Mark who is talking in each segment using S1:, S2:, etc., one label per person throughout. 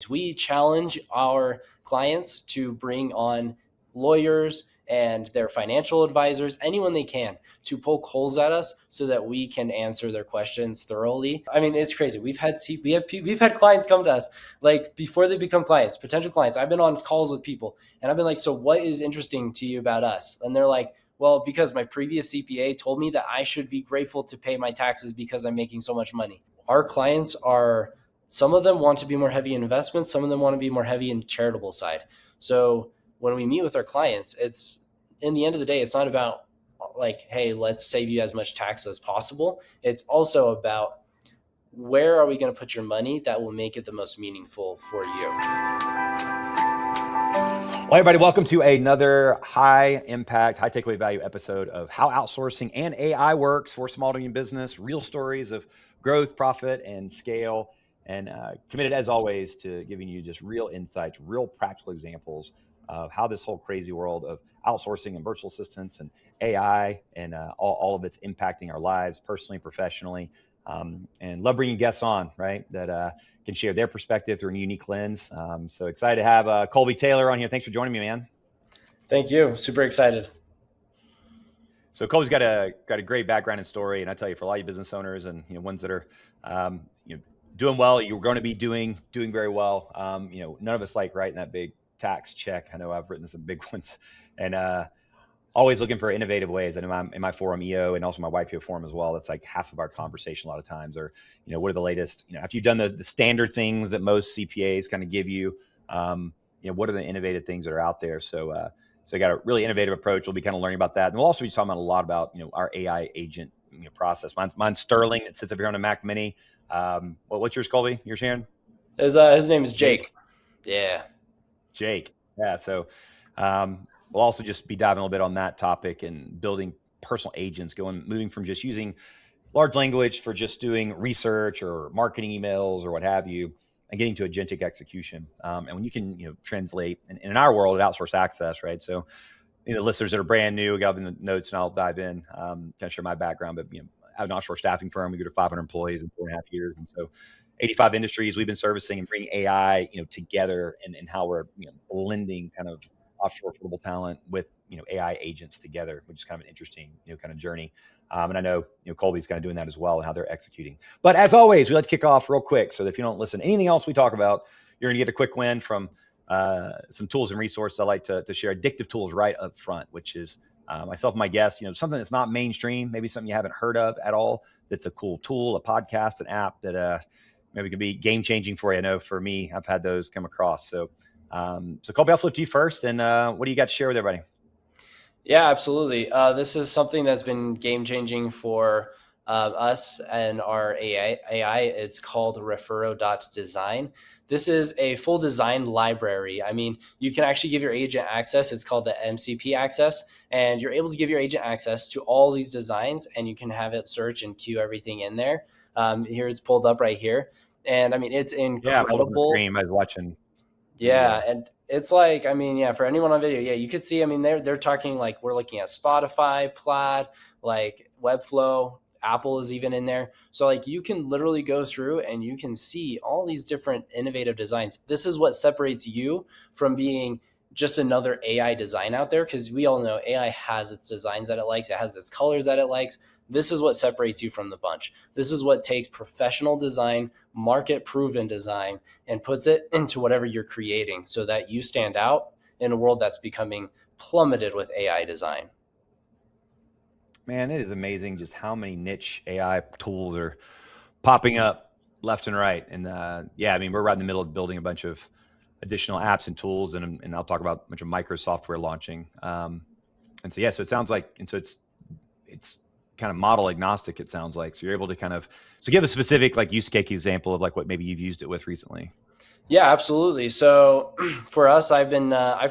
S1: We challenge our clients to bring on lawyers and their financial advisors, anyone they can, to poke holes at us so that we can answer their questions thoroughly. I mean, it's crazy. We've had clients come to us like before they become clients, potential clients. I've been on calls with people and I've been like, so what is interesting to you about us? And they're like, well, because my previous CPA told me that I should be grateful to pay my taxes because I'm making so much money. Our clients are, some of them want to be more heavy in investments. Some of them want to be more heavy in charitable side. So when we meet with our clients, it's, in the end of the day, it's not about like, hey, let's save you as much tax as possible. It's also about where are we going to put your money that will make it the most meaningful for you.
S2: Well, everybody, welcome to another high impact, high takeaway value episode of How Outsourcing and AI Works for Small to Medium Business. Real stories of growth, profit, and scale. And committed, as always, to giving you just real insights, real practical examples of how this whole crazy world of outsourcing and virtual assistants and AI and all of it's impacting our lives personally, professionally. And love bringing guests on, right, that can share their perspective through a unique lens. So excited to have Colby Taylor on here. Thanks for joining me, man.
S1: Thank you. Super excited.
S2: So Colby's got a great background and story, and I tell you, for a lot of you business owners and ones that are doing well, you're going to be doing very well. None of us like writing that big tax check. I know I've written some big ones, and always looking for innovative ways. And in my forum, EO, and also my YPO forum as well, that's like half of our conversation a lot of times. Or what are the latest? After you've done the standard things that most CPAs kind of give you, what are the innovative things that are out there? So I got a really innovative approach. We'll be kind of learning about that, and we'll also be talking about a lot about our AI agent process. Mine's Sterling. It sits up here on a Mac Mini. What's yours, Colby? You're sharing?
S1: His name is Jake. Yeah.
S2: Jake. Yeah. So we'll also just be diving a little bit on that topic and building personal agents, moving from just using large language for just doing research or marketing emails or what have you, and getting to agentic execution. And when you can, translate, and in our world at Outsource Access, right? So, the listeners that are brand new, got in the notes, and I'll dive in, kind of share my background. But I have an offshore staffing firm. We grew to 500 employees in 4.5 years, and so 85 industries we've been servicing and bringing AI, together, and how we're blending kind of offshore affordable talent with AI agents together, which is kind of an interesting kind of journey. And I know Colby's kind of doing that as well, and how they're executing. But as always, we like to kick off real quick, so that if you don't listen to anything else we talk about, you're going to get a quick win from some tools and resources. I like to share addictive tools right up front, which is myself and my guests, something that's not mainstream, maybe something you haven't heard of at all. That's a cool tool, a podcast, an app that maybe could be game changing for you. I know for me, I've had those come across. So Colby, I'll flip to you first, and what do you got to share with everybody?
S1: Yeah, absolutely. This is something that's been game changing for us and our AI. It's called Refero.design. This is a full design library. I mean, you can actually give your agent access. It's called the MCP access, and you're able to give your agent access to all these designs, and you can have it search and queue everything in there. Here it's pulled up right here. And I mean, it's incredible.
S2: Yeah, I pulled up the screen. I was watching.
S1: Yeah, and it's like, I mean, for anyone on video, you could see, I mean, they're talking like, we're looking at Spotify, Plaid, like Webflow, Apple is even in there. So like you can literally go through and you can see all these different innovative designs. This is what separates you from being just another AI design out there, because we all know AI has its designs that it likes. It has its colors that it likes. This is what separates you from the bunch. This is what takes professional design, market proven design, and puts it into whatever you're creating so that you stand out in a world that's becoming plummeted with AI design.
S2: Man, it is amazing just how many niche AI tools are popping up left and right. And I mean, we're right in the middle of building a bunch of additional apps and tools, and I'll talk about a bunch of micro software launching. So it sounds like, and so it's kind of model agnostic, it sounds like. So you're able to kind of, so give a specific like use case example of like what maybe you've used it with recently.
S1: Yeah, absolutely. So for us, I've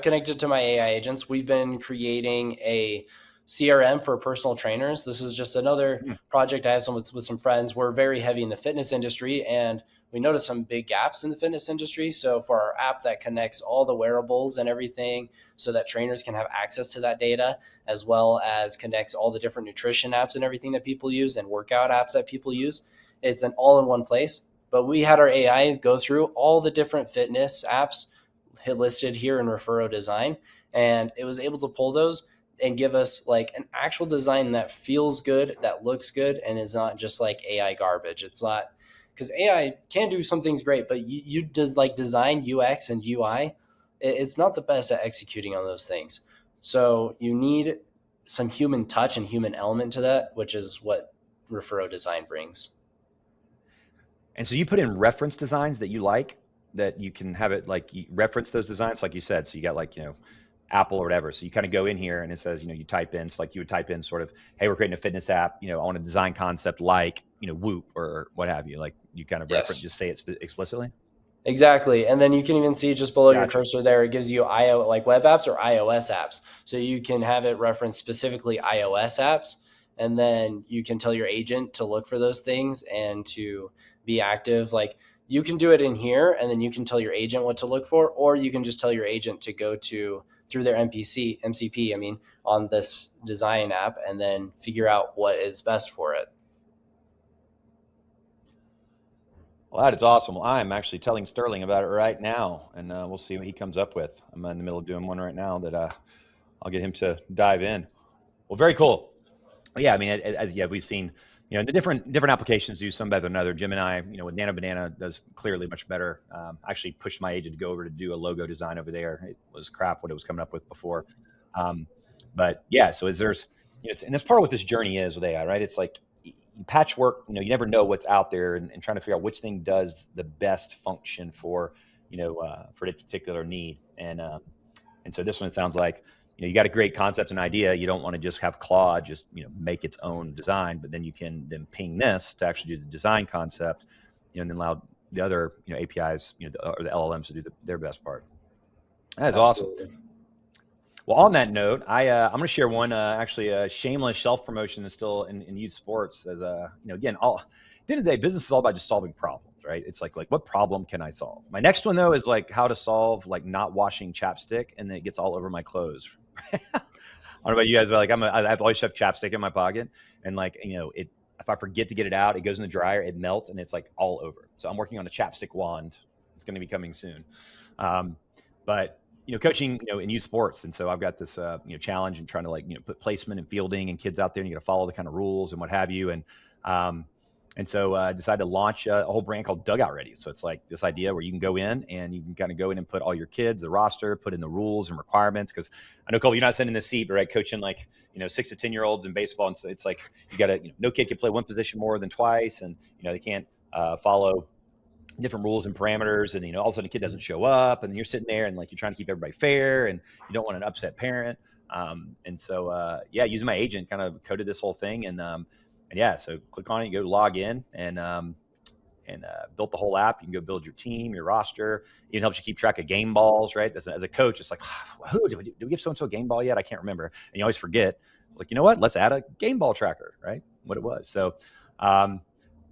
S1: connected to my AI agents. We've been creating a CRM for personal trainers. This is just another project I have with some friends. We're very heavy in the fitness industry, and we noticed some big gaps in the fitness industry. So for our app that connects all the wearables and everything so that trainers can have access to that data, as well as connects all the different nutrition apps and everything that people use and workout apps that people use, it's an all-in-one place. But we had our AI go through all the different fitness apps listed here in Refero.design, and it was able to pull those and give us like an actual design that feels good, that looks good, and is not just like AI garbage. It's not, because AI can do some things great, but you does like design UX and UI, it's not the best at executing on those things. So you need some human touch and human element to that, which is what Refero.design brings.
S2: And so you put in reference designs that you like, that you can have it like you reference those designs, like you said. So you got like, Apple or whatever. So you kind of go in here and it says, you type in, so like you would type in sort of, hey, we're creating a fitness app, I want a design concept like, Whoop or what have you. Like you kind of reference,
S1: Yes.
S2: just say it explicitly.
S1: Exactly. And then you can even see just below your
S2: Gotcha.
S1: cursor there, it gives you like web apps or iOS apps. So you can have it reference specifically iOS apps. And then you can tell your agent to look for those things and to be active. Like you can do it in here and then you can tell your agent what to look for, or you can just tell your agent to go to through their MCP, on this design app and then figure out what is best for it.
S2: Well, that is awesome. Well, I'm actually telling Sterling about it right now, and we'll see what he comes up with. I'm in the middle of doing one right now that I'll get him to dive in. Well, very cool. Yeah, I mean, we've seen, the different applications do some better than another. Gemini, with Nano Banana does clearly much better. I actually pushed my agent to go over to do a logo design over there. It was crap what it was coming up with before. But yeah, so and that's part of what this journey is with AI, right? It's like you patchwork, you never know what's out there, and trying to figure out which thing does the best function for, for a particular need. And so this one, it sounds like, you got a great concept and idea. You don't want to just have Claude just, make its own design, but then you can then ping this to actually do the design concept, and then allow the other, APIs, or the LLMs to do their best part. That is awesome.
S1: Absolutely.
S2: Well, on that note, I'm going to share one actually a shameless self promotion that's still in youth sports. As again, at the end of the day, business is all about just solving problems, right? It's like what problem can I solve? My next one though is like how to solve like not washing chapstick and then it gets all over my clothes. I don't know about you guys, but like I've always have chapstick in my pocket, and like it, if I forget to get it out, it goes in the dryer, it melts, and it's like all over. So I'm working on a chapstick wand. It's going to be coming soon. But coaching, in youth sports. And so I've got this, challenge and trying to like, put placement and fielding and kids out there, and you got to follow the kind of rules and what have you. And so I decided to launch a whole brand called Dugout Ready. So it's like this idea where you can go in and you can kind of go in and put all your kids, the roster, put in the rules and requirements. Cause I know, Colby, you're not sitting in the seat, but right, coaching like, 6 to 10-year-olds in baseball. And so it's like, you got to, no kid can play one position more than twice. And, they can't follow different rules and parameters, and all of a sudden a kid doesn't show up, and then you're sitting there and like you're trying to keep everybody fair, and you don't want an upset parent. And so yeah, using my agent kind of coded this whole thing, and yeah, so click on it, you go to log in, and built the whole app. You can go build your team, your roster. It helps you keep track of game balls, right? As a coach, it's like, who did we give so-and-so a game ball yet? I can't remember. And you always forget. I was like, you know what? Let's add a game ball tracker, right? What it was. So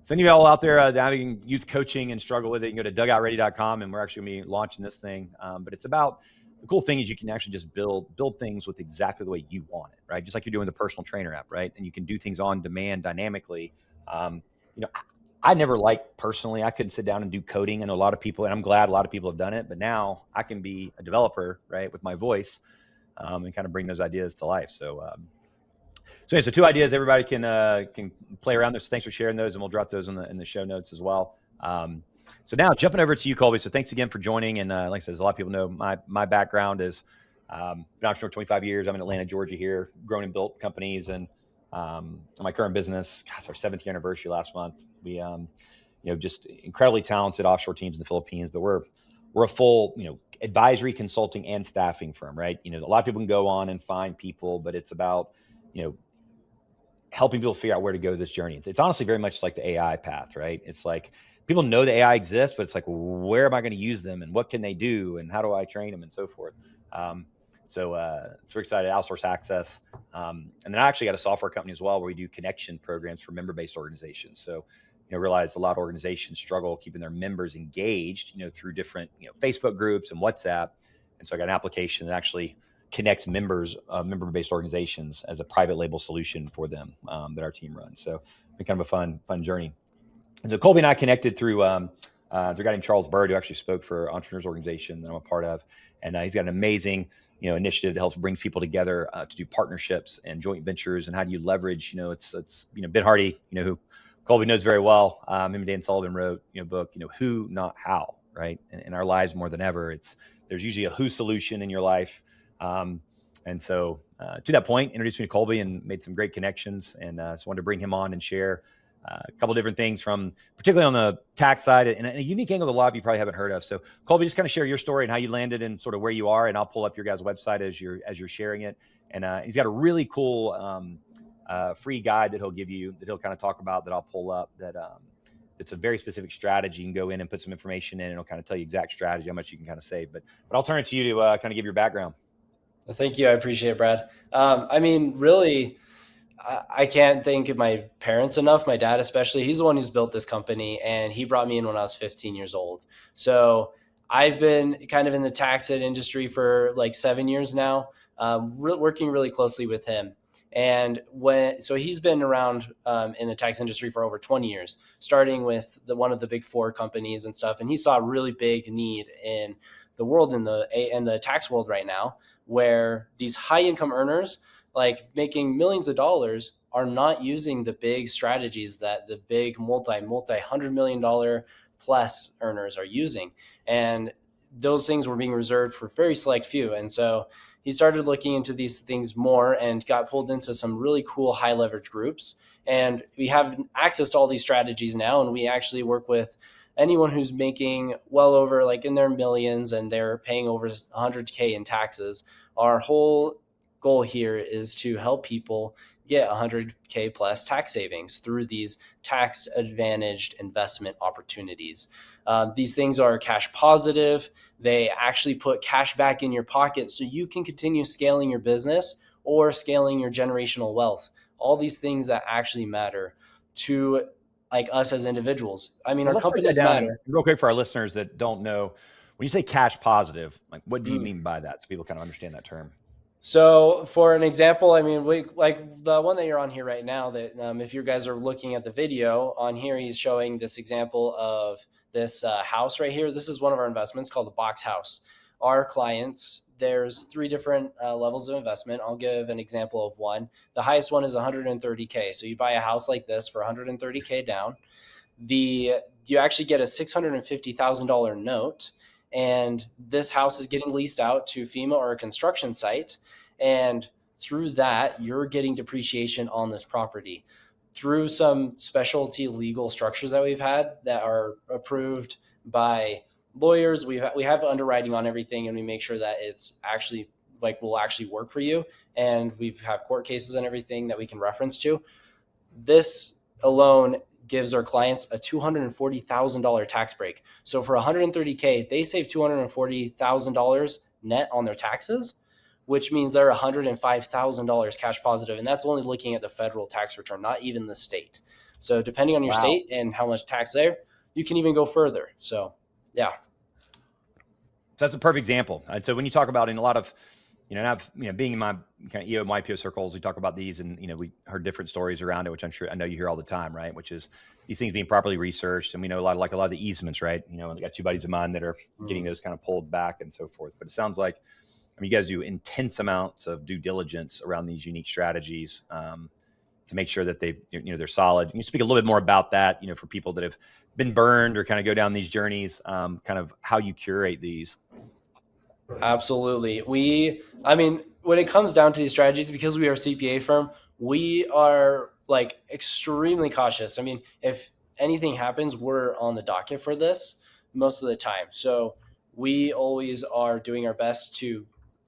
S2: any of y'all out there having youth coaching and struggle with it, you can go to dugoutready.com, and we're actually going to be launching this thing. But it's about, the cool thing is you can actually just build things with exactly the way you want it, right? Just like you're doing the personal trainer app, right? And you can do things on demand dynamically. I never liked, personally, I couldn't sit down and do coding. I know a lot of people, and I'm glad a lot of people have done it, but now I can be a developer, right, with my voice, and kind of bring those ideas to life. So anyway, so 2 ideas everybody can play around with. So thanks for sharing those, and we'll drop those in the show notes as well. So now jumping over to you, Colby. So thanks again for joining. And like I said, as a lot of people know, my background is been entrepreneur 25 years. I'm in Atlanta, Georgia here, grown and built companies, and my current business, gosh, our 7th year anniversary last month. We just incredibly talented offshore teams in the Philippines, but we're a full advisory, consulting, and staffing firm, right? A lot of people can go on and find people, but it's about helping people figure out where to go this journey. It's honestly very much like the AI path, right? It's like people know the AI exists, but it's like, where am I going to use them, and what can they do, and how do I train them, and so forth. So we're excited. Outsource Access, and then I actually got a software company as well where we do connection programs for member-based organizations. So realize a lot of organizations struggle keeping their members engaged, through different Facebook groups and WhatsApp, and so I got an application that actually connects members, member-based organizations, as a private label solution for them, that our team runs. So it's been kind of a fun journey. So Colby and I connected through a guy named Charles Bird, who actually spoke for Entrepreneurs Organization that I'm a part of, and he's got an amazing initiative that helps bring people together to do partnerships and joint ventures. And how do you leverage? It's Ben Hardy, who Colby knows very well. Him and Dan Sullivan wrote a book, Who Not How, right? In our lives more than ever, there's usually a who solution in your life. And so to that point, introduced me to Colby and made some great connections, and just wanted to bring him on and share a couple different things from particularly on the tax side and a unique angle that a lot of you probably haven't heard of. So Colby, just kind of share your story and how you landed and sort of where you are, and I'll pull up your guys' website as you're sharing it. And he's got a really cool free guide that he'll give you, that he'll kind of talk about, that I'll pull up, that it's a very specific strategy. You can go in and put some information in, and it'll kind of tell you exact strategy, how much you can kind of save. But I'll turn it to you to kind of give your background.
S1: Well, thank you. I appreciate it, Brad. I mean, really, I can't thank my parents enough. My dad, especially, he's the one who's built this company, and he brought me in when I was 15 years old. So I've been kind of in the tax industry for like 7 years now, working really closely with him. And so he's been around in the tax industry for over 20 years, starting with one of the big four companies and stuff. And he saw a really big need in the world, in the tax world right now, where these high income earners, like making millions of dollars, are not using the big strategies that the big multi $100 million plus earners are using. And those things were being reserved for very select few. And so he started looking into these things more and got pulled into some really cool high leverage groups. And we have access to all these strategies now. And we actually work with anyone who's making well over, like, in their millions, and they're paying over 100K in taxes. Our whole goal here is to help people get 100K plus tax savings through these tax advantaged investment opportunities. These things are cash positive. They actually put cash back in your pocket so you can continue scaling your business or scaling your generational wealth. All these things that actually matter to, like, us as individuals. I mean,
S2: Well,
S1: our
S2: let's break that
S1: companies
S2: down
S1: matter.
S2: real quick for our listeners that don't know. When you say cash positive, like, what do you
S1: Mm.
S2: mean by that, so people kind of understand that term?
S1: So, for an example, I mean, we, like the one that you're on here right now, that if you guys are looking at the video on here, he's showing this example of this house right here. This is one of our investments called the box house. Our clients, there's three different levels of investment. I'll give an example of one. The highest one is 130K. So you buy a house like this for 130K down. You actually get a $650,000 note, and this house is getting leased out to FEMA or a construction site, and through that you're getting depreciation on this property through some specialty legal structures that we've had that are approved by lawyers. We have underwriting on everything, and we make sure that it's actually, like, will actually work for you, and we have court cases and everything that we can reference to. This alone gives our clients a $240,000 tax break. So for 130K, they save $240,000 net on their taxes, which means they're $105,000 cash positive. And that's only looking at the federal tax return, not even the state. So depending on your
S2: Wow.
S1: state and how much tax there, you can even go further. So yeah.
S2: So that's a perfect example. And so when you talk about, in a lot of, being in my kind of EO and YPO circles, we talk about these, and we heard different stories around it, which I know you hear all the time, right? Which is these things being properly researched, and we know a lot of the easements, right? I got two buddies of mine that are getting those kind of pulled back and so forth. But it sounds like, you guys do intense amounts of due diligence around these unique strategies to make sure that they're solid. Can you speak a little bit more about that, for people that have been burned or kind of go down these journeys, kind of how you curate these?
S1: Absolutely. I mean, when it comes down to these strategies, because we are a CPA firm, we are, like, extremely cautious. I mean, if anything happens, we're on the docket for this most of the time. So we always are doing our best to,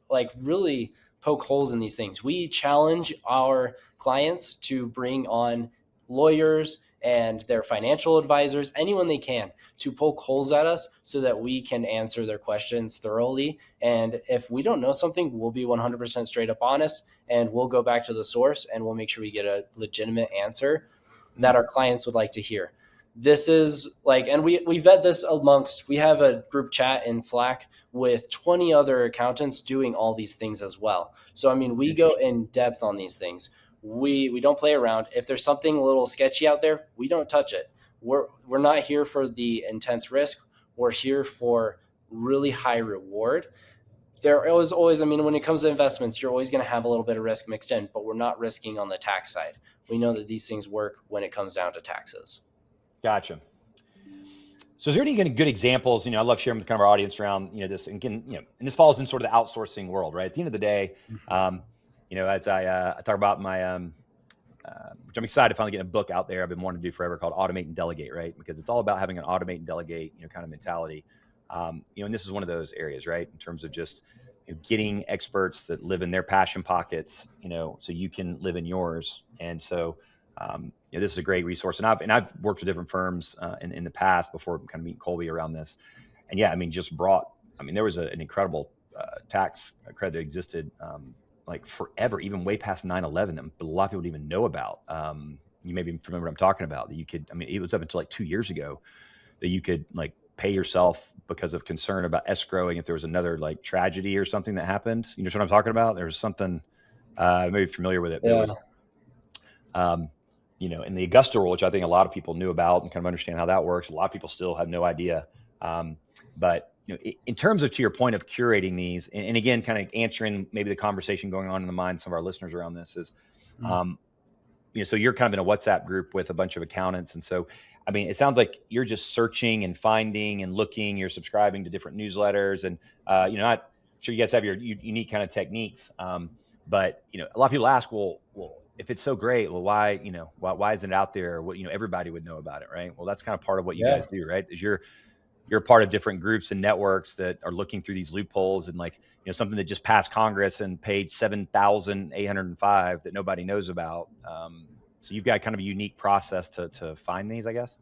S1: like, really poke holes in these things. We challenge our clients to bring on lawyers and their financial advisors, anyone they can, to poke holes at us so that we can answer their questions thoroughly. And if we don't know something, we'll be 100% straight up honest, and we'll go back to the source, and we'll make sure we get a legitimate answer that our clients would like to hear. This is like, and we vet this we have a group chat in Slack with 20 other accountants doing all these things as well. So, I mean, we go in depth on these things. We don't play around. If there's something a little sketchy out there, we don't touch it. we're not here for the intense risk. We're here for really high reward. There is always, I mean, when it comes to investments, you're always going to have a little bit of risk mixed in, but we're not risking on the tax side. We know that these things work when it comes down to taxes.
S2: Gotcha. So is there any good examples? I love sharing with kind of our audience around, this, and again, and this falls in sort of the outsourcing world, right? At the end of the day, as I talk about my, which I'm excited to finally get a book out there I've been wanting to do forever called Automate and Delegate, right? Because it's all about having an automate and delegate, kind of mentality. And this is one of those areas, right? In terms of just getting experts that live in their passion pockets, so you can live in yours. And so, this is a great resource. And I've worked with different firms in the past before kind of meeting Colby around this. And yeah, there was an incredible tax credit that existed like forever, even way past 9/11, that a lot of people didn't even know about. You maybe remember what I'm talking about, that you could, it was up until like 2 years ago that you could like pay yourself because of concern about escrowing if there was another like tragedy or something that happened. You know what I'm talking about? There was something, maybe familiar with it, but
S1: Yeah.
S2: it was, in the Augusta rule, which I think a lot of people knew about and kind of understand how that works. A lot of people still have no idea. But in terms of, to your point of curating these, and again, kind of answering maybe the conversation going on in the minds of some of our listeners around this is, so you're kind of in a WhatsApp group with a bunch of accountants. And so, it sounds like you're just searching and finding and looking, you're subscribing to different newsletters, and, I'm sure you guys have your unique kind of techniques. But, a lot of people ask, well, if it's so great, well, why isn't it out there? What, everybody would know about it, right? Well, that's kind of part of what you guys do, right? Is you're part of different groups and networks that are looking through these loopholes, and like, something that just passed Congress and page 7,805 that nobody knows about. So you've got kind of a unique process to find these, I guess.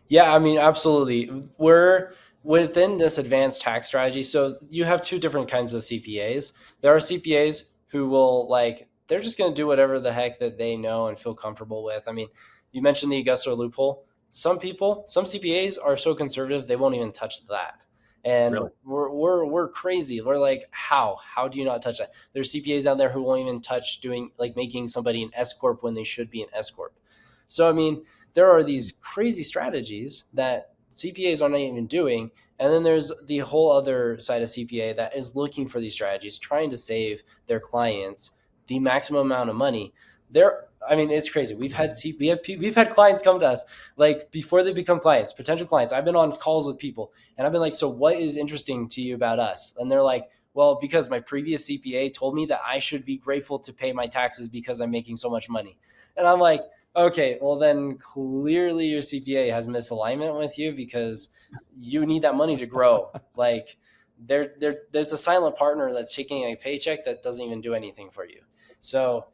S1: Yeah, absolutely. We're within this advanced tax strategy. So you have two different kinds of CPAs. There are CPAs who will they're just going to do whatever the heck that they know and feel comfortable with. You mentioned the Augusta loophole. Some CPAs are so conservative they won't even touch that. And
S2: Really?
S1: we're crazy. We're like, how do you not touch that? There's CPAs out there who won't even touch doing making somebody an S corp when they should be an S corp. So there are these crazy strategies that CPAs are not even doing. And then there's the whole other side of CPA that is looking for these strategies, trying to save their clients the maximum amount of money. It's crazy. We've had clients come to us before they become clients, potential clients. I've been on calls with people and I've been like, so what is interesting to you about us? And they're like, well, because my previous CPA told me that I should be grateful to pay my taxes because I'm making so much money. And I'm like, okay, well then clearly your CPA has misalignment with you because you need that money to grow. There's a silent partner that's taking a paycheck that doesn't even do anything for you. So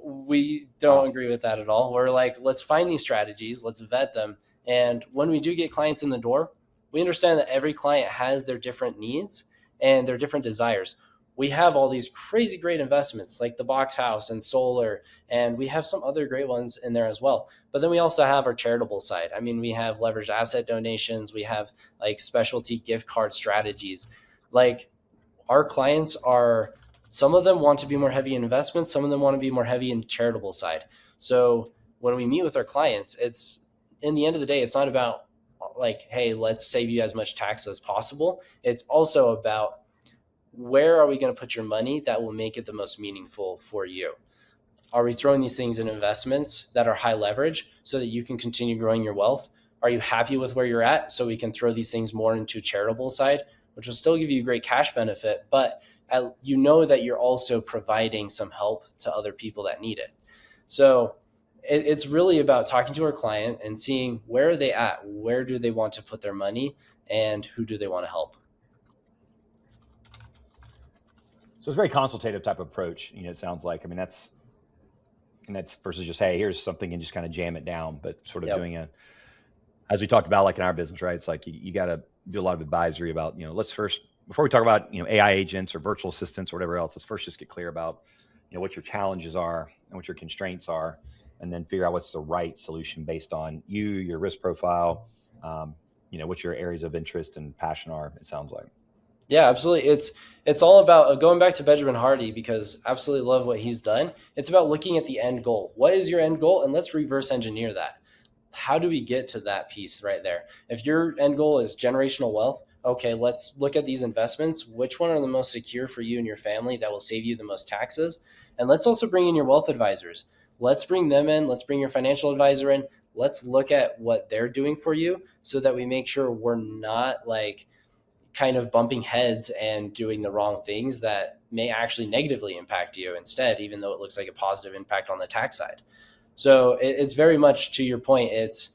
S1: we don't agree with that at all. We're like, let's find these strategies, let's vet them. And when we do get clients in the door, we understand that every client has their different needs and their different desires. We have all these crazy great investments like the box house and solar, and we have some other great ones in there as well. But then we also have our charitable side. We have leveraged asset donations. We have specialty gift card strategies. Our clients are, some of them want to be more heavy in investments. Some of them want to be more heavy in charitable side. So when we meet with our clients, it's, in the end of the day, it's not about hey, let's save you as much tax as possible. It's also about, where are we going to put your money that will make it the most meaningful for you? Are we throwing these things in investments that are high leverage so that you can continue growing your wealth? Are you happy with where you're at so we can throw these things more into charitable side, which will still give you great cash benefit, but that you're also providing some help to other people that need it. So it's really about talking to our client and seeing where are they at, where do they want to put their money, and who do they want to help.
S2: So it's a very consultative type of approach. It sounds like, that's versus just, hey, here's something and just kind of jam it down, but sort of doing as we talked about, in our business, right? It's like, you got to do a lot of advisory about, let's first, before we talk about, AI agents or virtual assistants or whatever else, let's first just get clear about, what your challenges are and what your constraints are, and then figure out what's the right solution based on you, your risk profile, what your areas of interest and passion are, it sounds like.
S1: Yeah, absolutely. It's all about going back to Benjamin Hardy, because absolutely love what he's done. It's about looking at the end goal. What is your end goal? And let's reverse engineer that. how do we get to that piece right there? If your end goal is generational wealth, okay, let's look at these investments. Which one are the most secure for you and your family that will save you the most taxes? And let's also bring in your wealth advisors. Let's bring them in. Let's bring your financial advisor in. Let's look at what they're doing for you so that we make sure we're not like kind of bumping heads and doing the wrong things that may actually negatively impact you instead, even though it looks like a positive impact on the tax side. So it's very much to your point. It's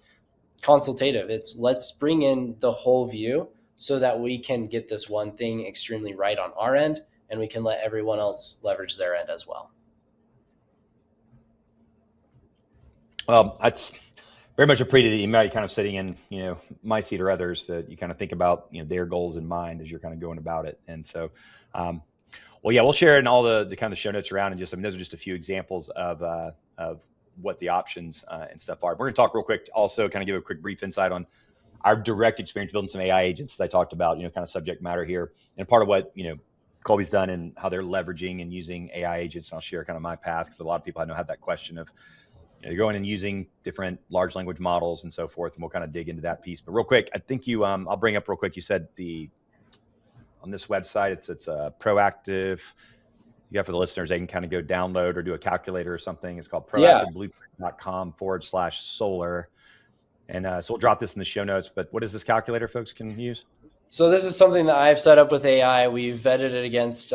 S1: consultative. It's let's bring in the whole view so that we can get this one thing extremely right on our end, and we can let everyone else leverage their end as well.
S2: Well, that's very much appreciated. You might kind of sitting in, my seat or others, that you kind of think about, their goals in mind as you're kind of going about it. And so, well, yeah, we'll share in all the kind of the show notes around, and just, those are just a few examples of what the options and stuff are. We're going to talk real quick, also kind of give a quick brief insight on our direct experience building some AI agents, as I talked about, kind of subject matter here, and part of what, Colby's done and how they're leveraging and using AI agents. And I'll share kind of my path, because a lot of people I know have that question of, you're going and using different large language models and so forth, and we'll kind of dig into that piece. But real quick, I think I'll bring up real quick. You said on this website, it's a proactive. You got, for the listeners, they can kind of go download or do a calculator or something. It's called
S1: Yeah.
S2: proactiveblueprint.com/solar. And so we'll drop this in the show notes. But what is this calculator folks can use?
S1: So this is something that I've set up with AI. We've vetted it against,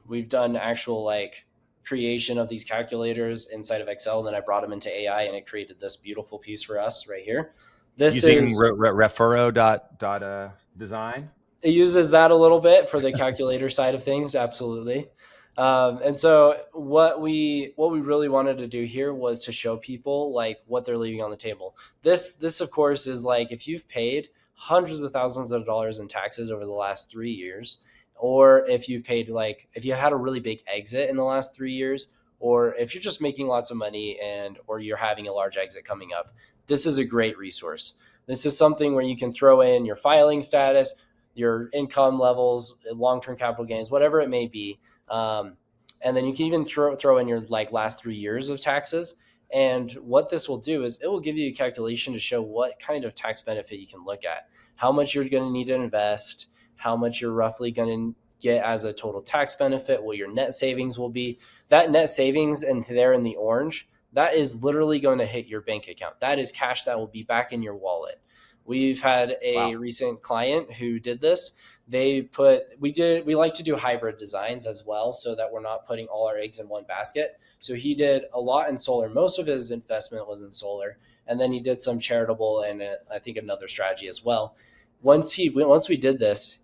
S1: we've done actual like creation of these calculators inside of Excel. And then I brought them into AI and it created this beautiful piece for us right here. This
S2: using
S1: is
S2: Refero.design.
S1: It uses that a little bit for the calculator side of things. Absolutely. And so what we really wanted to do here was to show people like what they're leaving on the table. This of course is like if you've paid hundreds of thousands of dollars in taxes over the last 3 years, or if you've paid like if you had a really big exit in the last 3 years, or if you're just making lots of money and or you're having a large exit coming up, this is a great resource. This is something where you can throw in your filing status, your income levels, long-term capital gains, whatever it may be. And then you can even throw in your like last 3 years of taxes. And what this will do is it will give you a calculation to show what kind of tax benefit you can look at, how much you're going to need to invest, how much you're roughly going to get as a total tax benefit, what your net savings will be. That net savings and there in the orange, that is literally going to hit your bank account. That is cash that will be back in your wallet. We've had a recent client who did this. We like to do hybrid designs as well so that we're not putting all our eggs in one basket. So he did a lot in solar. Most of his investment was in solar. And then he did some charitable and I think another strategy as well. Once we did this,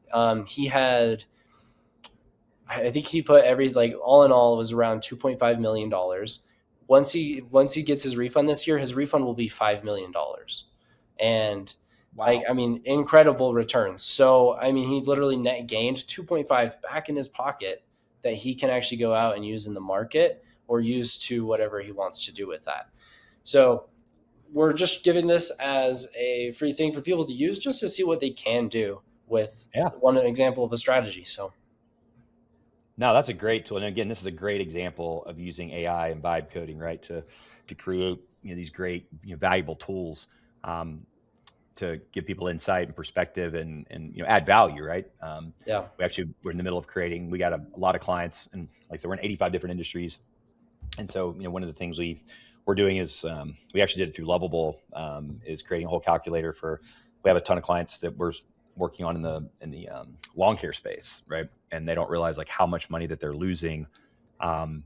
S1: he had, I think he put all in all, it was around $2.5 million. Once he gets his refund this year, his refund will be $5 million. And wow. Incredible returns. So, he literally net gained 2.5 back in his pocket that he can actually go out and use in the market or use to whatever he wants to do with that. So we're just giving this as a free thing for people to use just to see what they can do with one example of a strategy. So.
S2: No, that's a great tool. And again, this is a great example of using AI and vibe coding, right? To create, these great, valuable tools, to give people insight and perspective and add value, right? We're in the middle of creating, we got a lot of clients, and like I said, we're in 85 different industries. And so, one of the things we're doing is, we actually did it through Lovable, is creating a whole calculator we have a ton of clients that we're working on in the lawn care space, right? And they don't realize like how much money that they're losing. One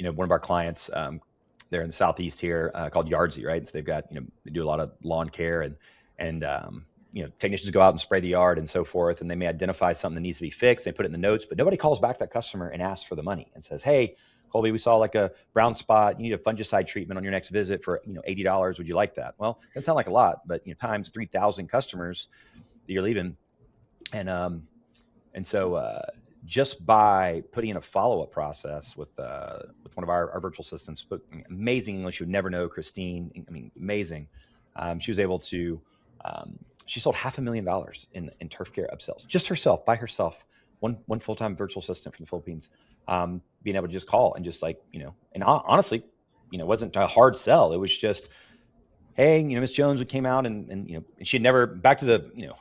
S2: of our clients, they're in the Southeast here, called Yardsy, right? So they've got, they do a lot of lawn care and technicians go out and spray the yard and so forth, and they may identify something that needs to be fixed. They put it in the notes, but nobody calls back that customer and asks for the money and says, "Hey, Colby, we saw like a brown spot. You need a fungicide treatment on your next visit for $80. Would you like that?" Well, that sounds like a lot, but times 3,000 customers that you're leaving, and so just by putting in a follow-up process with one of our virtual assistants, but amazing English, you would never know, Christine. Amazing. She was able to. She sold $500,000 in turf care upsells, just herself, by herself, one full-time virtual assistant from the Philippines, being able to just call and just and honestly, it wasn't a hard sell. It was just hey, Miss Jones came out and and she had never, back to the,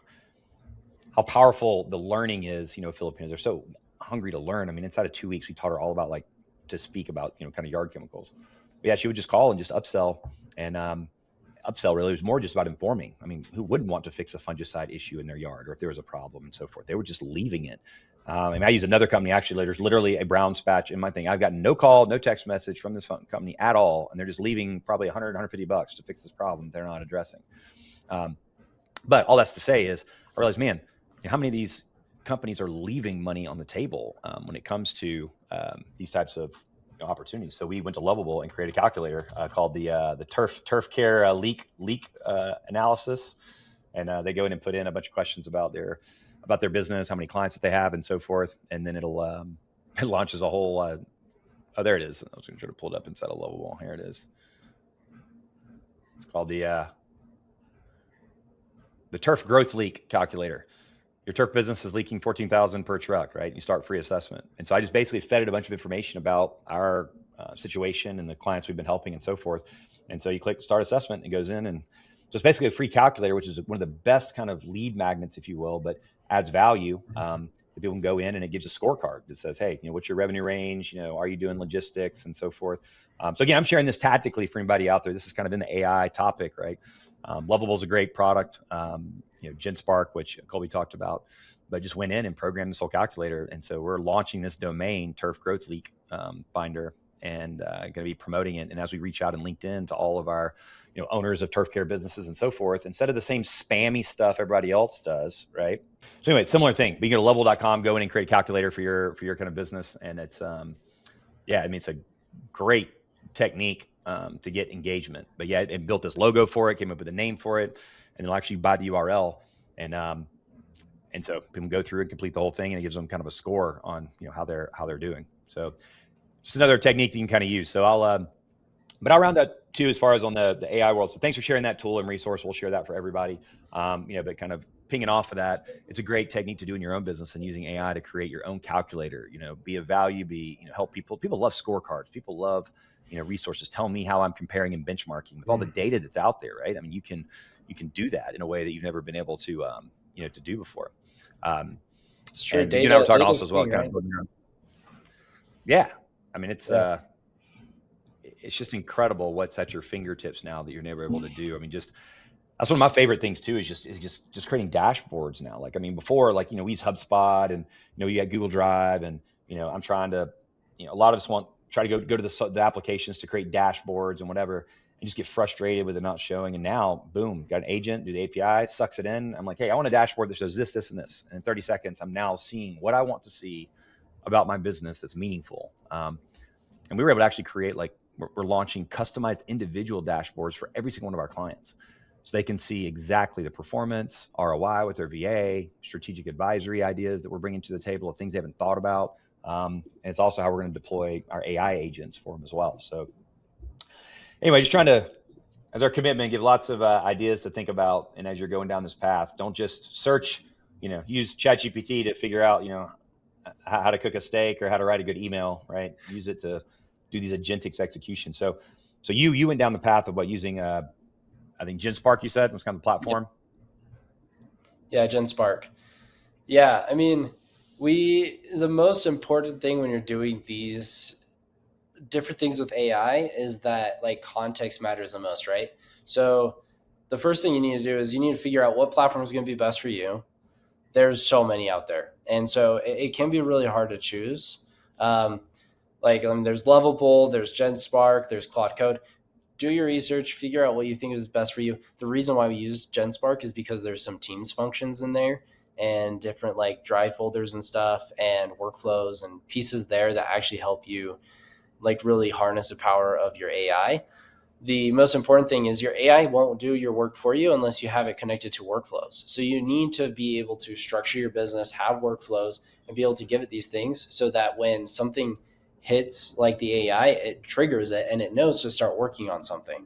S2: how powerful the learning is. Filipinos are so hungry to learn. I mean, inside of 2 weeks, we taught her all about to speak about, kind of yard chemicals. But yeah, she would just call and just upsell. And upsell really was more just about informing. I mean, who wouldn't want to fix a fungicide issue in their yard, or if there was a problem and so forth? They were just leaving it. And I use another company, actually, there's literally a brown spatch in my thing. I've gotten no call, no text message from this company at all. And they're just leaving probably 100, $150 to fix this problem they're not addressing. But all that's to say is, I realized, man, how many of these companies are leaving money on the table when it comes to these types of opportunities? So we went to Lovable and created a calculator called the turf care leak analysis, and they go in and put in a bunch of questions about their business, how many clients that they have, and so forth, and then it'll it launches a whole. Oh, there it is. I was going to try to pull it up inside of Lovable. Here it is. It's called the turf growth leak calculator. Your turf business is leaking 14,000 per truck, right? You start free assessment. And so I just basically fed it a bunch of information about our situation and the clients we've been helping and so forth. And so you click start assessment and it goes in. And so it's basically a free calculator, which is one of the best kind of lead magnets, if you will, but adds value. That people can go in and it gives a scorecard that says, hey, what's your revenue range? Are you doing logistics and so forth? So again, I'm sharing this tactically for anybody out there. This is kind of in the AI topic, right? Lovable is a great product. GenSpark, which Colby talked about, but just went in and programmed this whole calculator. And so we're launching this domain, Turf Growth Leak Finder, and going to be promoting it. And as we reach out in LinkedIn to all of our owners of turf care businesses and so forth, instead of the same spammy stuff everybody else does, right? So anyway, similar thing. You can go to Lovable.com, go in and create a calculator for your kind of business. And it's, it's a great technique to get engagement. But yeah, it built this logo for it, came up with a name for it, and they'll actually buy the URL. And so people go through and complete the whole thing, and it gives them kind of a score on how they're doing. So just another technique that you can kind of use. So but I'll round up too as far as on the AI world. So thanks for sharing that tool and resource. We'll share that for everybody. But kind of pinging off of that, it's a great technique to do in your own business and using AI to create your own calculator. Be of value, help people. People love scorecards. People love resources. Tell me how I'm comparing and benchmarking with all the data that's out there, right? I mean, you can do that in a way that you've never been able to to do before.
S1: It's true.
S2: And
S1: data,
S2: you and I were talking also
S1: king,
S2: as well.
S1: right?
S2: Yeah, I mean it's just incredible what's at your fingertips now that you're never able to do. I mean, that's one of my favorite things too, is just creating dashboards now. Like, I mean, before, like, we use HubSpot and, you got Google Drive and, I'm trying to, a lot of us try to go to the applications to create dashboards and whatever, and just get frustrated with it not showing. And now, boom, got an agent, do the API, sucks it in. I'm like, hey, I want a dashboard that shows this, this, and this. And in 30 seconds, I'm now seeing what I want to see about my business that's meaningful. And we were able to actually create, like, we're launching customized individual dashboards for every single one of our clients. So they can see exactly the performance, ROI with their VA, strategic advisory ideas that we're bringing to the table of things they haven't thought about. And it's also how we're going to deploy our AI agents for them as well. So anyway, just trying to, as our commitment, give lots of ideas to think about. And as you're going down this path, don't just search, use ChatGPT to figure out, how to cook a steak or how to write a good email, right? Use it to do these Agentic executions. So you went down the path of using, I think GenSpark, you said, was kind of the platform.
S1: Yeah, GenSpark. Yeah, I mean, the most important thing when you're doing these different things with AI is that, like, context matters the most, right? So the first thing you need to do is you need to figure out what platform is going to be best for you. There's so many out there, and so it can be really hard to choose. There's Lovable, there's GenSpark, there's Claude Code. Do your research, figure out what you think is best for you. The reason why we use GenSpark is because there's some Teams functions in there and different, like, drive folders and stuff and workflows and pieces there that actually help you, like, really harness the power of your AI. The most important thing is your AI won't do your work for you unless you have it connected to workflows. So you need to be able to structure your business, have workflows, and be able to give it these things so that when something hits, like the AI, it triggers it and it knows to start working on something.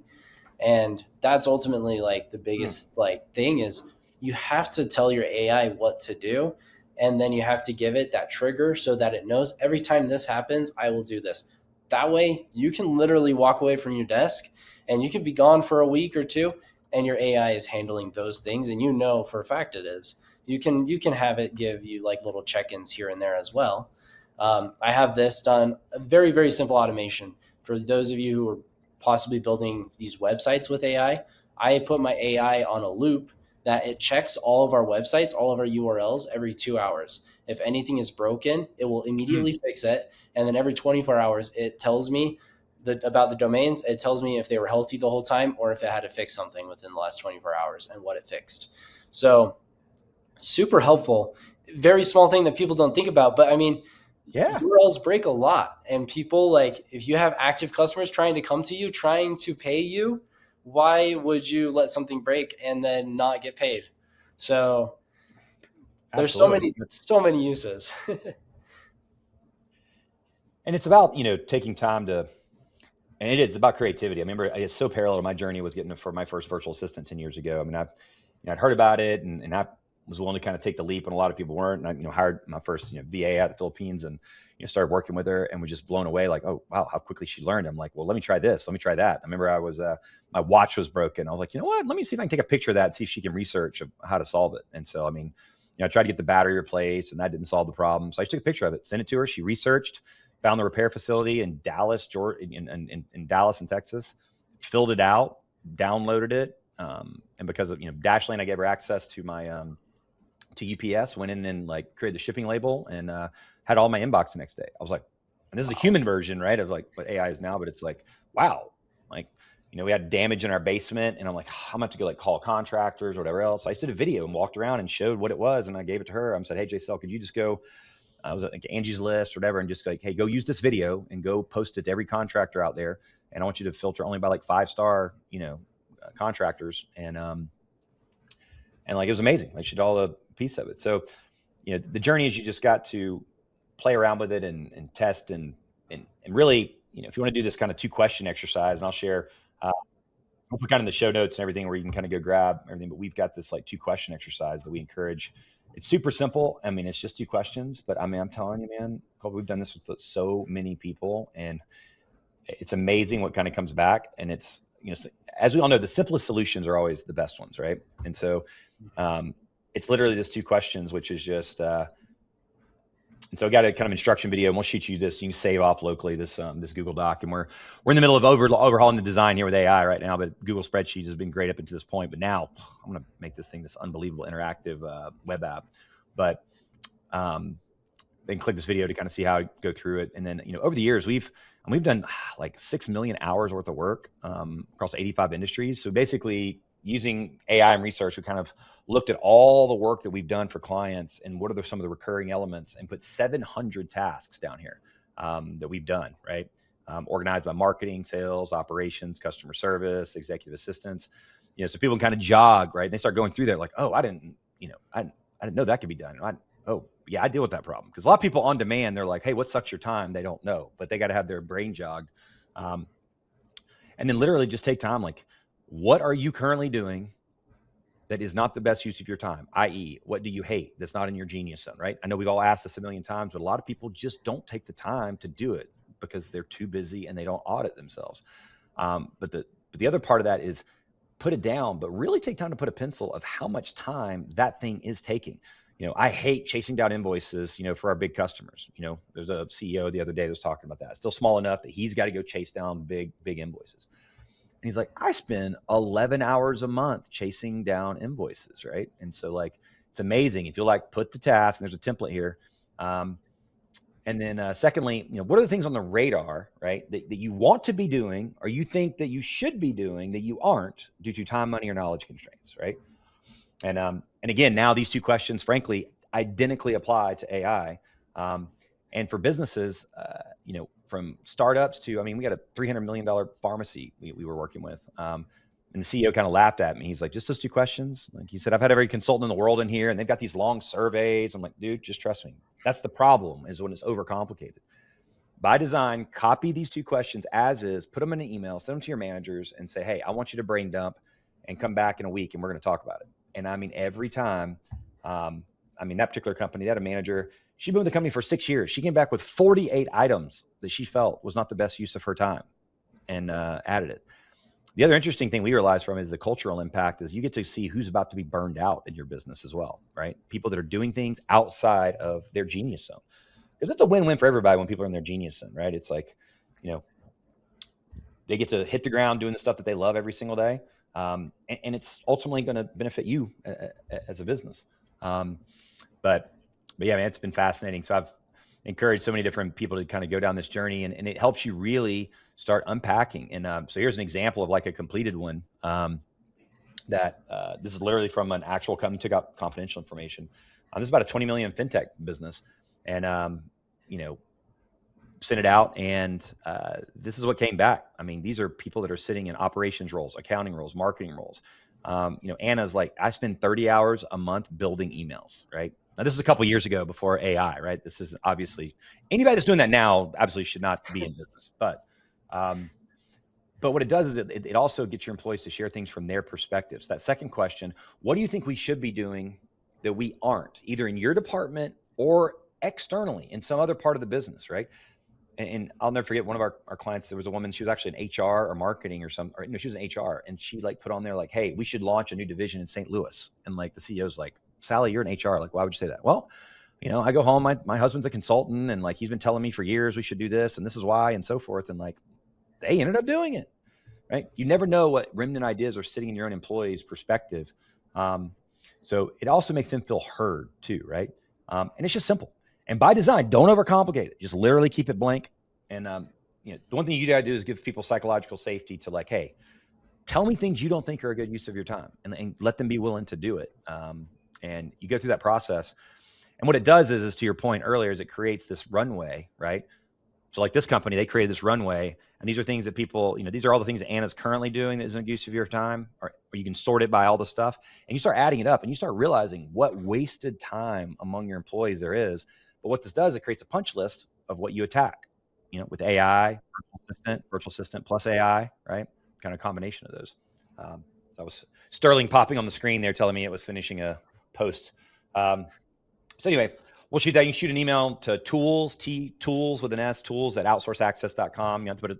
S1: And that's ultimately, like, the biggest thing is you have to tell your AI what to do, and then you have to give it that trigger so that it knows every time this happens, I will do this. That way you can literally walk away from your desk and you could be gone for a week or two, and your AI is handling those things, and you know for a fact it is. You can have it give you like little check-ins here and there as well. I have this done, a very, very simple automation for those of you who are possibly building these websites with AI. I put my AI on a loop that it checks all of our websites, all of our URLs every 2 hours. If anything is broken, it will immediately fix it. And then every 24 hours, it tells me about the domains. It tells me if they were healthy the whole time or if it had to fix something within the last 24 hours and what it fixed. So super helpful. Very small thing that people don't think about. But I mean,
S2: Yeah,
S1: URLs break a lot. And people, like, if you have active customers trying to come to you, trying to pay you, why would you let something break and then not get paid? So there's
S2: absolutely.
S1: so many uses.
S2: And it's about, taking time to, and it is about creativity. I remember it's so parallel to my journey with getting for my first virtual assistant 10 years ago. I mean, I'd heard about it, and I was willing to kind of take the leap when a lot of people weren't. And I, hired my first, VA out of the Philippines, and, started working with her, and was just blown away. Like, oh, wow, how quickly she learned. I'm like, well, let me try this. Let me try that. I remember my watch was broken. I was like, you know what? Let me see if I can take a picture of that and see if she can research of how to solve it. And so, I mean, I tried to get the battery replaced, and that didn't solve the problem. So I just took a picture of it, sent it to her. She researched, found the repair facility in Dallas, Georgia, in Dallas, in Texas, filled it out, downloaded it, and because of Dashlane, I gave her access to my to UPS. Went in and like created the shipping label, and had all my inbox the next day. I was like, and this is a human version, right, of like what AI is now, but it's like, wow, like we had damage in our basement, and I'm like, I'm gonna have to go like call contractors or whatever else. So I just did a video and walked around and showed what it was, and I gave it to her. I said, hey, JCL, could you just go? I was like Angie's List or whatever, and just like, hey, go use this video and go post it to every contractor out there. And I want you to filter only by like 5-star, contractors. And like, it was amazing. Like, she did all a piece of it. So, the journey is you just got to play around with it and test and really, if you want to do this kind of 2-question exercise, and I'll share, we'll put kind of in the show notes and everything where you can kind of go grab everything, but we've got this like 2-question exercise that we encourage. It's super simple. I mean, it's just 2 questions, but I mean, I'm telling you, man, Colby, we've done this with so many people, and it's amazing what kind of comes back. And it's, as we all know, the simplest solutions are always the best ones, right? And so it's literally this 2 questions, which is just, and so I got a kind of instruction video, and we'll shoot you this. You can save off locally this Google Doc, and we're in the middle of overhauling the design here with AI right now. But Google Spreadsheets has been great up until this point. But now I'm going to make this thing this unbelievable interactive web app. But then click this video to kind of see how I go through it. And then over the years we've done like 6 million hours worth of work across 85 industries. So basically, using AI and research, we kind of looked at all the work that we've done for clients and what are some of the recurring elements, and put 700 tasks down here that we've done, right? Organized by marketing, sales, operations, customer service, executive assistants. So people can kind of jog, right? And they start going through there like, oh, I didn't know that could be done. Oh, yeah, I deal with that problem. Because a lot of people on demand, they're like, hey, what sucks your time? They don't know, but they got to have their brain jogged. And then literally just take time, like, what are you currently doing that is not the best use of your time? I.e., what do you hate that's not in your genius zone, right? I know we've all asked this a million times, but a lot of people just don't take the time to do it because they're too busy and they don't audit themselves. But the other part of that is put it down, but really take time to put a pencil of how much time that thing is taking. I hate chasing down invoices, for our big customers. There's a CEO the other day that was talking about that. It's still small enough that he's got to go chase down big invoices. And he's like, I spend 11 hours a month chasing down invoices, right? And so like, it's amazing. If you like, put the task, and there's a template here. And then secondly, what are the things on the radar, right, that you want to be doing, or you think that you should be doing that you aren't due to time, money, or knowledge constraints, right? And again, now these 2 questions, frankly, identically apply to AI. And for businesses, from startups to, I mean, we got a $300 million pharmacy we were working with. And the CEO kind of laughed at me. He's like, just those 2 questions? Like, he said, I've had every consultant in the world in here, and they've got these long surveys. I'm like, dude, just trust me. That's the problem, is when it's overcomplicated. By design, copy these 2 questions as is, put them in an email, send them to your managers, and say, hey, I want you to brain dump and come back in a week, and we're going to talk about it. And I mean, every time, that particular company, they had a manager, she'd been with the company for 6 years. She came back with 48 items that she felt was not the best use of her time, and added it. The other interesting thing we realize from is the cultural impact is you get to see who's about to be burned out in your business as well, right? People that are doing things outside of their genius zone. Because it's a win-win for everybody when people are in their genius zone, right? It's like, you know, they get to hit the ground doing the stuff that they love every single day. And it's ultimately going to benefit you as a business. Um, but yeah, man, it's been fascinating. So I've encouraged so many different people to kind of go down this journey, and it helps you really start unpacking. And so here's an example of like a completed one. That this is literally from an actual company, took out confidential information. This is about a 20 million fintech business, and sent it out, and this is what came back. I mean, these are people that are sitting in operations roles, accounting roles, marketing roles. Anna's like, I spend 30 hours a month building emails, right? Now, this is a couple of years ago before AI, right? This is obviously anybody that's doing that now absolutely should not be in business. But what it does is it also gets your employees to share things from their perspectives. That second question, what do you think we should be doing that we aren't, either in your department or externally in some other part of the business, right? And I'll never forget one of our clients, there was a woman, she was actually in HR or marketing or something, or no, she was in HR, and she like put on there like, hey, we should launch a new division in St. Louis. And like the CEO's like, Sally, you're in HR. Like, why would you say that? Well, I go home, my husband's a consultant, and like he's been telling me for years we should do this, and this is why, and so forth. And like they ended up doing it, right? You never know what remnant ideas are sitting in your own employees' perspective. So it also makes them feel heard too, right? And it's just simple. And by design, don't overcomplicate it. Just literally keep it blank. And the one thing you gotta do is give people psychological safety to like, hey, tell me things you don't think are a good use of your time, and let them be willing to do it. And you go through that process. And what it does is to your point earlier, is it creates this runway, right? So like this company, they created this runway, and these are things that people, these are all the things that Anna's currently doing that isn't a use of your time, or you can sort it by all the stuff, and you start adding it up, and you start realizing what wasted time among your employees there is. But what this does, it creates a punch list of what you attack, with AI, virtual assistant plus AI, right? Kind of combination of those. So that was Sterling popping on the screen there telling me it was finishing a post. So anyway, we'll shoot that. You can shoot an email to tools with an S, tools at outsourceaccess.com. You have to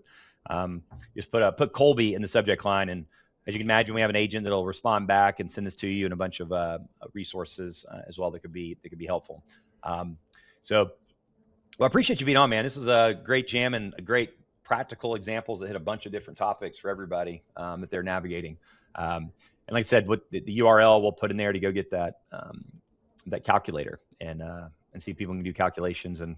S2: just put Colby in the subject line. And as you can imagine, we have an agent that'll respond back and send this to you, and a bunch of resources as well that could be helpful. Well, I appreciate you being on, man. This was a great jam and a great practical examples that hit a bunch of different topics for everybody that they're navigating. And like I said, what the URL we'll put in there to go get that calculator and see if people can do calculations. And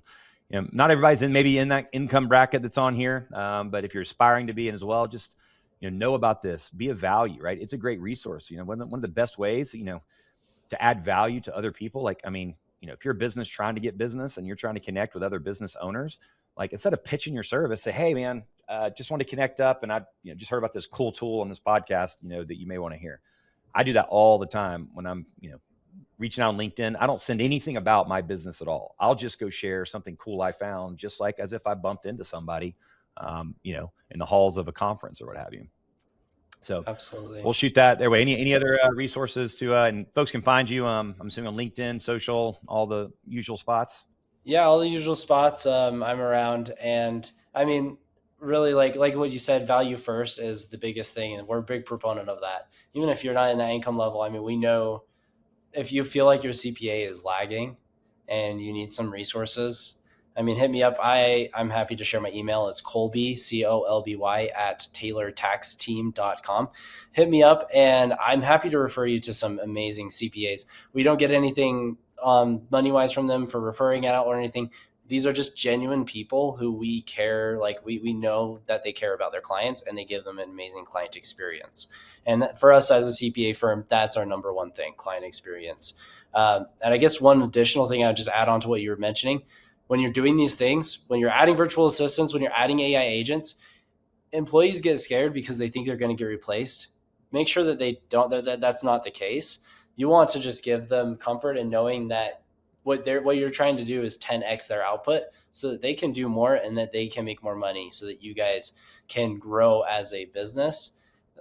S2: not everybody's maybe in that income bracket that's on here, but if you're aspiring to be in as well, just know about this. Be of value, right? It's a great resource. One of the best ways to add value to other people. Like, I mean, if you're a business trying to get business and you're trying to connect with other business owners, like instead of pitching your service, say, hey man, just want to connect up, and I just heard about this cool tool on this podcast, that you may want to hear. I do that all the time when I'm reaching out on LinkedIn. I don't send anything about my business at all. I'll just go share something cool I found, just like as if I bumped into somebody, in the halls of a conference or what have you. So
S1: absolutely,
S2: we'll shoot that their way. Any other resources to and folks can find you? I'm assuming on LinkedIn, social, all the usual spots.
S1: Yeah, all the usual spots. I'm around, and I mean, really, like what you said, value first is the biggest thing, and we're a big proponent of that. Even if you're not in that income level, I mean, we know if you feel like your CPA is lagging and you need some resources, I mean, hit me up. I'm happy to share my email. It's Colby, COLBY at taylortaxteam.com. Hit me up, and I'm happy to refer you to some amazing CPAs. We don't get anything money-wise from them for referring it out or anything. These are just genuine people who we care, like we know that they care about their clients, and they give them an amazing client experience. And for us as a CPA firm, that's our number one thing, client experience. And I guess one additional thing I would just add on to what you were mentioning, when you're doing these things, when you're adding virtual assistants, when you're adding AI agents, employees get scared because they think they're going to get replaced. Make sure that they don't, that's not the case. You want to just give them comfort in knowing that what you're trying to do is 10x their output, so that they can do more and that they can make more money, so that you guys can grow as a business.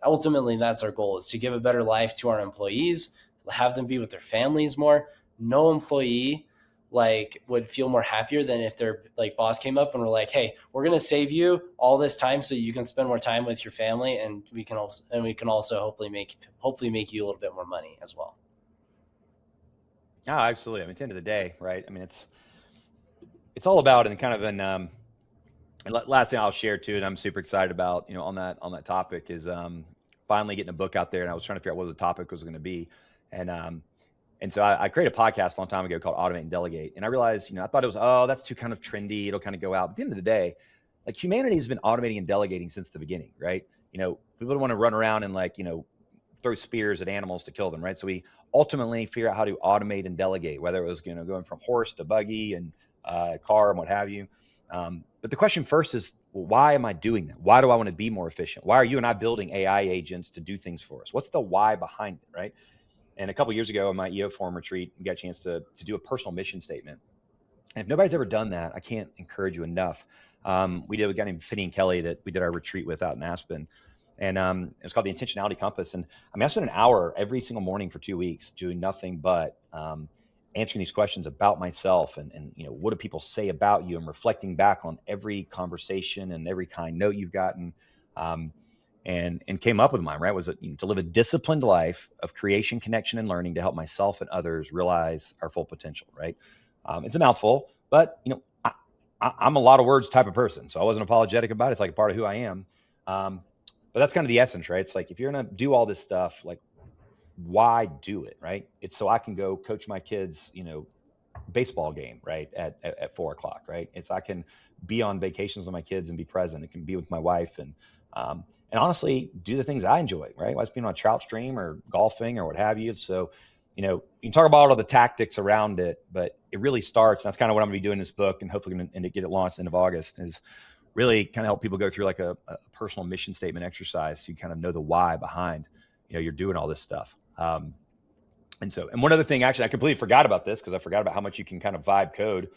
S1: Ultimately, that's our goal, is to give a better life to our employees, have them be with their families more. No employee like would feel more happier than if their like boss came up and were like, hey, we're going to save you all this time so you can spend more time with your family, and we can also hopefully make you a little bit more money as well.
S2: Oh, absolutely. I mean, at the end of the day, right? I mean, it's all about, and kind of and last thing I'll share too, and I'm super excited about, on that topic is finally getting a book out there. And I was trying to figure out what the topic was going to be, and and so I created a podcast a long time ago called Automate and Delegate. And I realized, I thought it was, that's too kind of trendy. It'll kind of go out. But at the end of the day, like humanity has been automating and delegating since the beginning, right? People don't want to run around and throw spears at animals to kill them, right? So we ultimately figure out how to automate and delegate, whether it was, going from horse to buggy and car and what have you. But the question first is, well, why am I doing that? Why do I want to be more efficient? Why are you and I building AI agents to do things for us? What's the why behind it, right? And a couple of years ago, in my EO Forum retreat, we got a chance to do a personal mission statement. And if nobody's ever done that, I can't encourage you enough. We did a guy named Finney and Kelly that we did our retreat with out in Aspen. And it was called the Intentionality Compass. And I spent an hour every single morning for 2 weeks doing nothing but answering these questions about myself and what do people say about you, and reflecting back on every conversation and every kind note you've gotten. And came up with mine, right? Was to live a disciplined life of creation, connection, and learning to help myself and others realize our full potential, right? It's a mouthful, but I'm a lot of words type of person. So I wasn't apologetic about it. It's like a part of who I am. But that's kind of the essence, right? It's like, if you're going to do all this stuff, like, why do it, right? It's so I can go coach my kids, baseball game, right? At 4:00, right? It's, I can be on vacations with my kids and be present. It can be with my wife and honestly do the things I enjoy, right? Whether it's being on a trout stream or golfing or what have you. So, you can talk about all the tactics around it, but it really starts, and that's kind of what I'm gonna be doing in this book, and hopefully going to get it launched end of August, is really kind of help people go through like a personal mission statement exercise, so you kind of know the why behind, you're doing all this stuff. And one other thing, actually, I completely forgot about this because I forgot about how much you can kind of vibe code.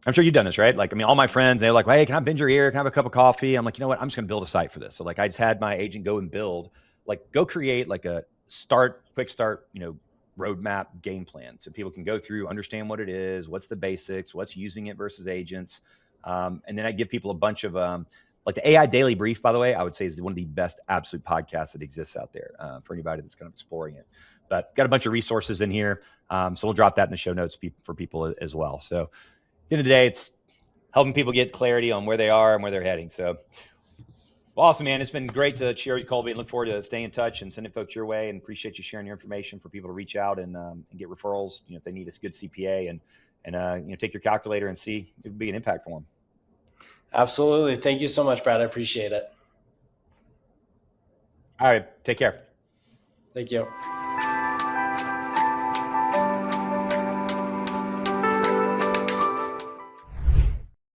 S2: I'm sure you've done this, right? Like, I mean, all my friends, they're like, hey, can I bend your ear? Can I have a cup of coffee? I'm like, you know what? I'm just going to build a site for this. So like, I just had my agent go and go create like a quick start, roadmap game plan, so people can go through, understand what it is, what's the basics, what's using it versus agents. And then I give people a bunch of, like the AI Daily Brief, by the way, I would say is one of the best absolute podcasts that exists out there for anybody that's kind of exploring it. But got a bunch of resources in here. So we'll drop that in the show notes for people as well. So at the end of the day, it's helping people get clarity on where they are and where they're heading. So awesome, man. It's been great to cheer you, Colby, and look forward to staying in touch and sending folks your way, and appreciate you sharing your information for people to reach out and get referrals, if they need a good CPA, and take your calculator and see if it would be an impact for them.
S1: Absolutely. Thank you so much, Brad. I appreciate it.
S2: All right. Take care.
S1: Thank you.